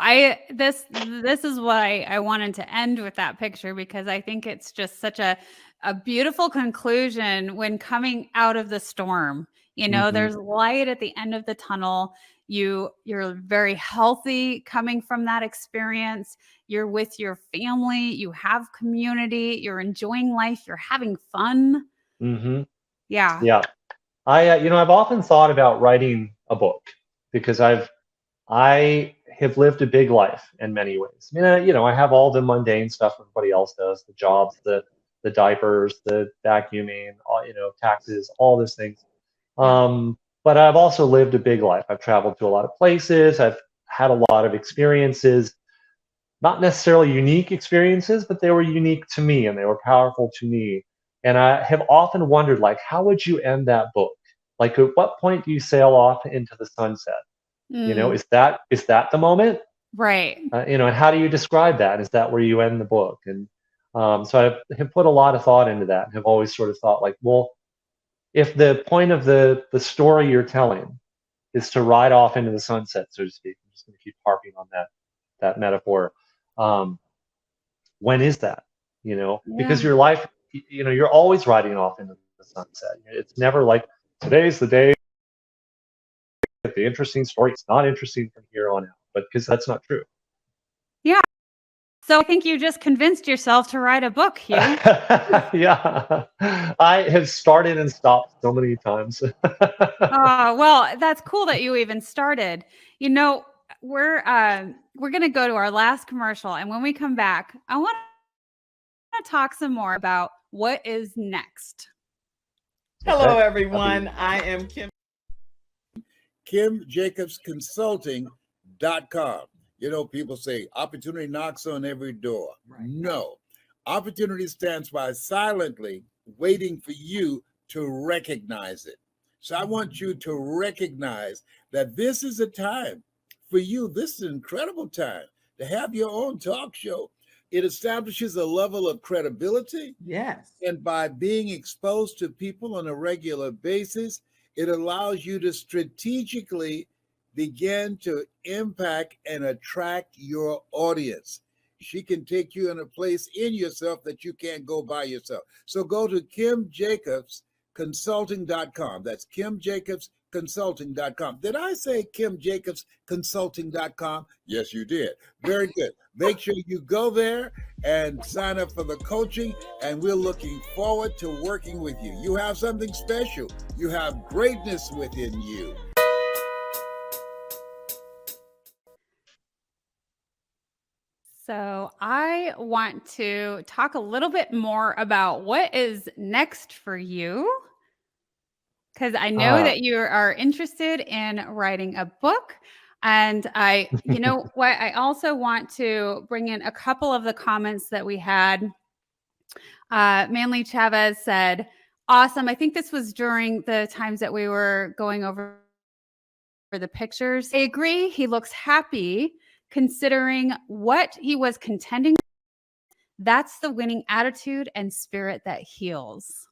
this is what I wanted to end with that picture, because I think it's just such a beautiful conclusion when coming out of the storm. You know, Mm-hmm. there's light at the end of the tunnel. You're very healthy coming from that experience. You're with your family, you have community, you're enjoying life, you're having fun. Mm-hmm. Yeah. Yeah. I've often thought about writing a book because I have lived a big life in many ways. I mean, I have all the mundane stuff everybody else does, the jobs, the diapers, the vacuuming, all, taxes, all those things. Yeah. But I've also lived a big life. I've traveled to a lot of places. I've had a lot of experiences, not necessarily unique experiences, but they were unique to me and they were powerful to me. And I have often wondered, like, how would you end that book? Like, at what point do you sail off into the sunset? Mm, Is that the moment? right. And how do you describe that? Is that where you end the book? And so I have put a lot of thought into that and have always sort of thought, like, well, if the point of the story you're telling is to ride off into the sunset, so to speak, I'm just going to keep harping on that metaphor. Um, when is that? Because Yeah. your life, you're always riding off into the sunset. It's never like today's the day of the interesting story. It's not interesting from here on out, but because that's not true. Yeah. So I think you just convinced yourself to write a book, Hugh. Yeah, I have started and stopped so many times. Well, that's cool that you even started. You know, we're going to go to our last commercial, and when we come back, I want to talk some more about what is next. Hello, Okay. everyone. I am Kim. KimJacobsConsulting.com. People say opportunity knocks on every door. Right. No. Opportunity stands by silently waiting for you to recognize it. So I want you to recognize that this is a time for you. This is an incredible time to have your own talk show. It establishes a level of credibility. Yes. And by being exposed to people on a regular basis, it allows you to strategically begin to impact and attract your audience. She can take you in a place in yourself that you can't go by yourself. So go to KimJacobsConsulting.com. That's KimJacobsConsulting.com. Did I say KimJacobsConsulting.com? Yes, you did. Very good. Make sure you go there and sign up for the coaching, and we're looking forward to working with you. You have something special. You have greatness within you. So, I want to talk a little bit more about what is next for you, because I know Uh, that you are interested in writing a book. And you know what, I also want to bring in a couple of the comments that we had. Manly Chavez said, awesome. I think this was during the times that we were going over the pictures. I agree. He looks happy considering what he was contending. That's the winning attitude and spirit that heals.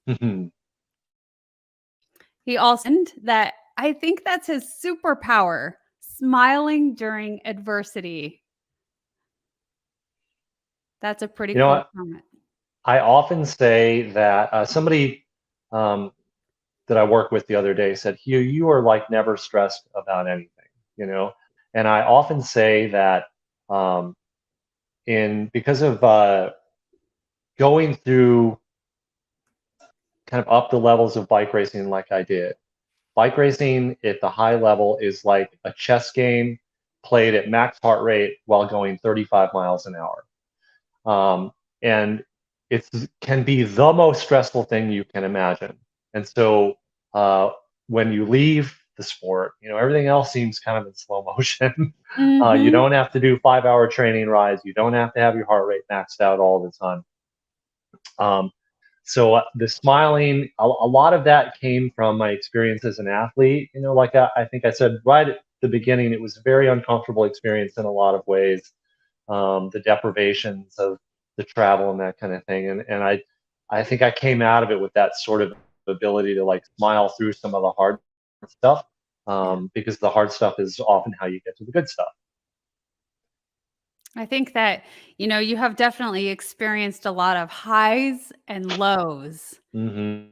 He also said that I think that's his superpower, smiling during adversity. That's a pretty cool comment. I often say that somebody that I worked with the other day said, Hugh, you are like never stressed about anything. And I often say that because of going through kind of up the levels of bike racing like I did. Bike racing at the high level is like a chess game played at max heart rate while going 35 miles an hour. And it can be the most stressful thing you can imagine. And so when you leave the sport, everything else seems kind of in slow motion. You don't have to do 5-hour training rides. You don't have to have your heart rate maxed out all the time. So the smiling, a lot of that came from my experience as an athlete. Like I think I said right at the beginning, it was a very uncomfortable experience in a lot of ways. The deprivations of the travel and that kind of thing. And I think I came out of it with that sort of ability to like smile through some of the hard stuff, because the hard stuff is often how you get to the good stuff. I think that, you have definitely experienced a lot of highs and lows Mm-hmm.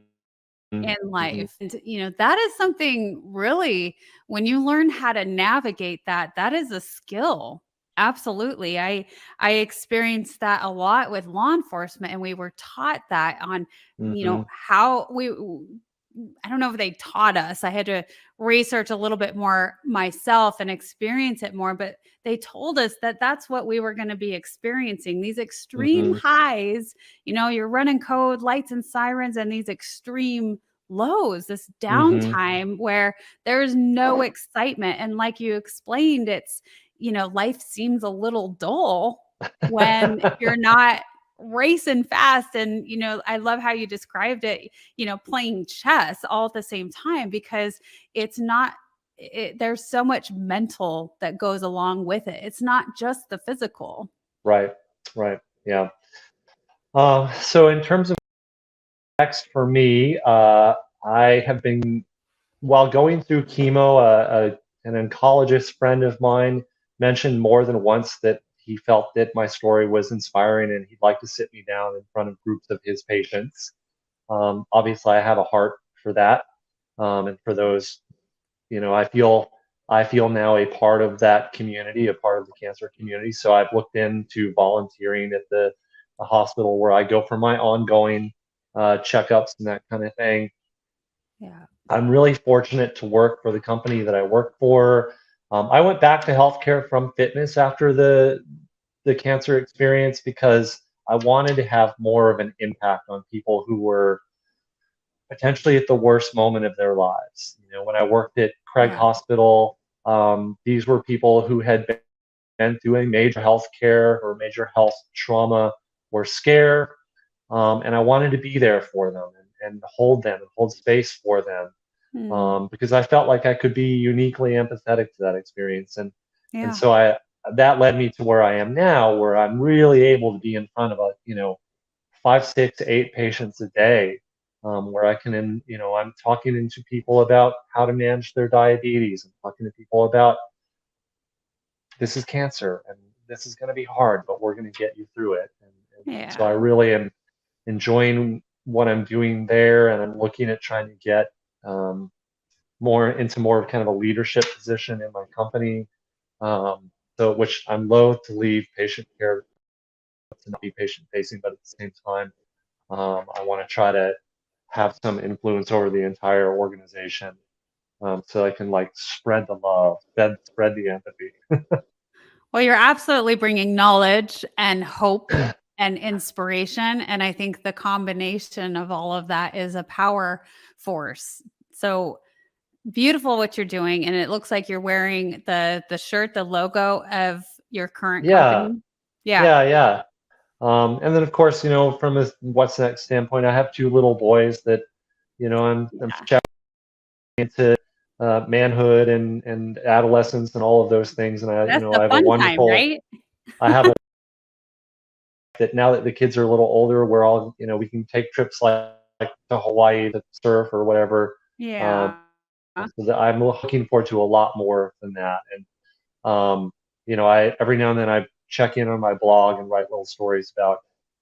in Mm-hmm. life. And, that is something really, when you learn how to navigate that, that is a skill. Absolutely. I experienced that a lot with law enforcement, and we were taught that on, Mm-hmm. how I don't know if they taught us. I had to research a little bit more myself and experience it more, but they told us that that's what we were going to be experiencing. These extreme Mm-hmm. highs, you're running code, lights and sirens, and these extreme lows, this Mm-hmm. downtime where there's no excitement. And like you explained, it's, life seems a little dull when you're not racing fast. And, I love how you described it, playing chess all at the same time, because it's not, there's so much mental that goes along with it. It's not just the physical. Right. Right. Yeah. So in terms of next for me, I have been, while going through chemo, an oncologist friend of mine mentioned more than once that he felt that my story was inspiring and he'd like to sit me down in front of groups of his patients. Obviously, I have a heart for that, and for those, I feel now a part of that community, a part of the cancer community. So I've looked into volunteering at the hospital where I go for my ongoing checkups and that kind of thing. Yeah. I'm really fortunate to work for the company that I work for. I went back to healthcare from fitness after the cancer experience because I wanted to have more of an impact on people who were potentially at the worst moment of their lives. When I worked at Craig Yeah. Hospital, these were people who had been through a major health care or major health trauma or scare, and I wanted to be there for them and hold them and hold space for them, Mm. because I felt like I could be uniquely empathetic to that experience, and Yeah. so that led me to where I am now, where I'm really able to be in front of 5, 6, 8 patients a day, where I can, I'm talking to people about how to manage their diabetes. I'm talking to people about this is cancer and this is going to be hard, but we're going to get you through it. And so I Yeah. really am enjoying what I'm doing there, and I'm looking at trying to get more into more of kind of a leadership position in my company. So which I'm loath to leave patient care to not be patient facing, but at the same time, I want to try to have some influence over the entire organization, so I can like spread the love, spread the empathy. Well, you're absolutely bringing knowledge and hope and inspiration. And I think the combination of all of that is a power force. So beautiful what you're doing. And it looks like you're wearing the shirt, the logo of your current Yeah, company. Yeah. yeah, yeah. And then of course, from a what's next standpoint, I have 2 little boys that, I'm Yeah. into manhood and adolescence and all of those things. And That's I the have a fun time, wonderful, right? I have a that now that the kids are a little older, we're all, we can take trips like to Hawaii to surf or whatever. Um, Yeah. so that I'm looking forward to a lot more than that. And, I, every now and then I check in on my blog and write little stories about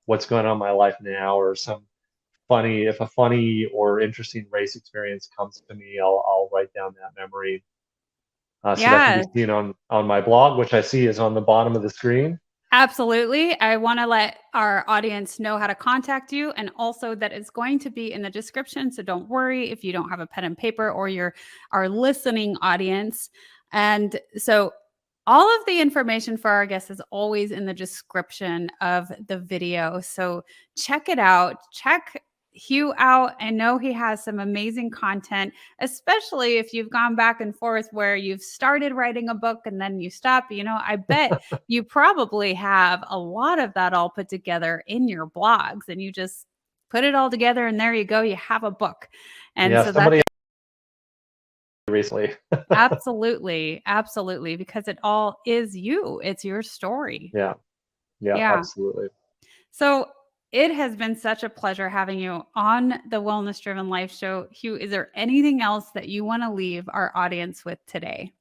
what's going on in my life now, or if a funny or interesting race experience comes to me, I'll write down that memory. So that can be Yeah. seen on my blog, which I see is on the bottom of the screen. Absolutely. I want to let our audience know how to contact you, and also that it's going to be in the description. So don't worry if you don't have a pen and paper, or you're our listening audience. And so all of the information for our guests is always in the description of the video. So check it out. Check Hugh out. I know he has some amazing content, especially if you've gone back and forth where you've started writing a book and then you stop. I bet you probably have a lot of that all put together in your blogs, and you just put it all together and there you go. You have a book. And Yeah, so that's somebody recently. absolutely, absolutely, because it all is you. It's your story. Yeah, yeah, Yeah. absolutely. So It has been such a pleasure having you on the Wellness Driven Life Show. Hugh, is there anything else that you want to leave our audience with today?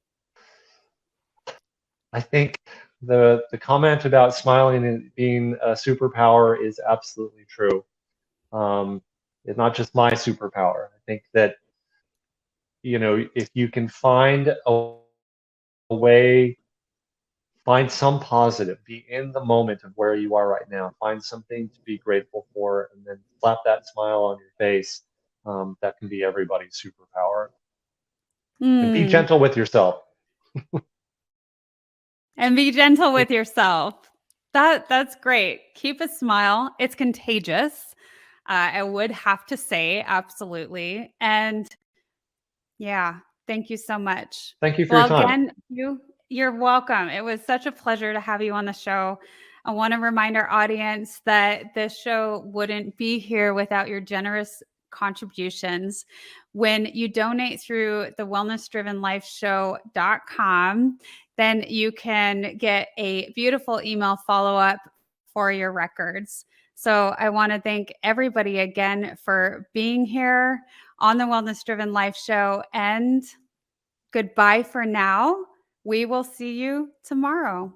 I think the comment about smiling and being a superpower is absolutely true. It's not just my superpower. I think that, if you can find a way, find some positive, be in the moment of where you are right now, find something to be grateful for, and then slap that smile on your face. That can be everybody's superpower. And be gentle with yourself. And be gentle with yourself. That's great. Keep a smile. It's contagious. I would have to say, absolutely. And yeah, thank you so much. Thank you for your time. Again, you're welcome. It was such a pleasure to have you on the show. I want to remind our audience that this show wouldn't be here without your generous contributions. When you donate through the wellnessdrivenlifeshow.com, then you can get a beautiful email follow-up for your records. So I want to thank everybody again for being here on the Wellness Driven Life Show, and goodbye for now. We will see you tomorrow.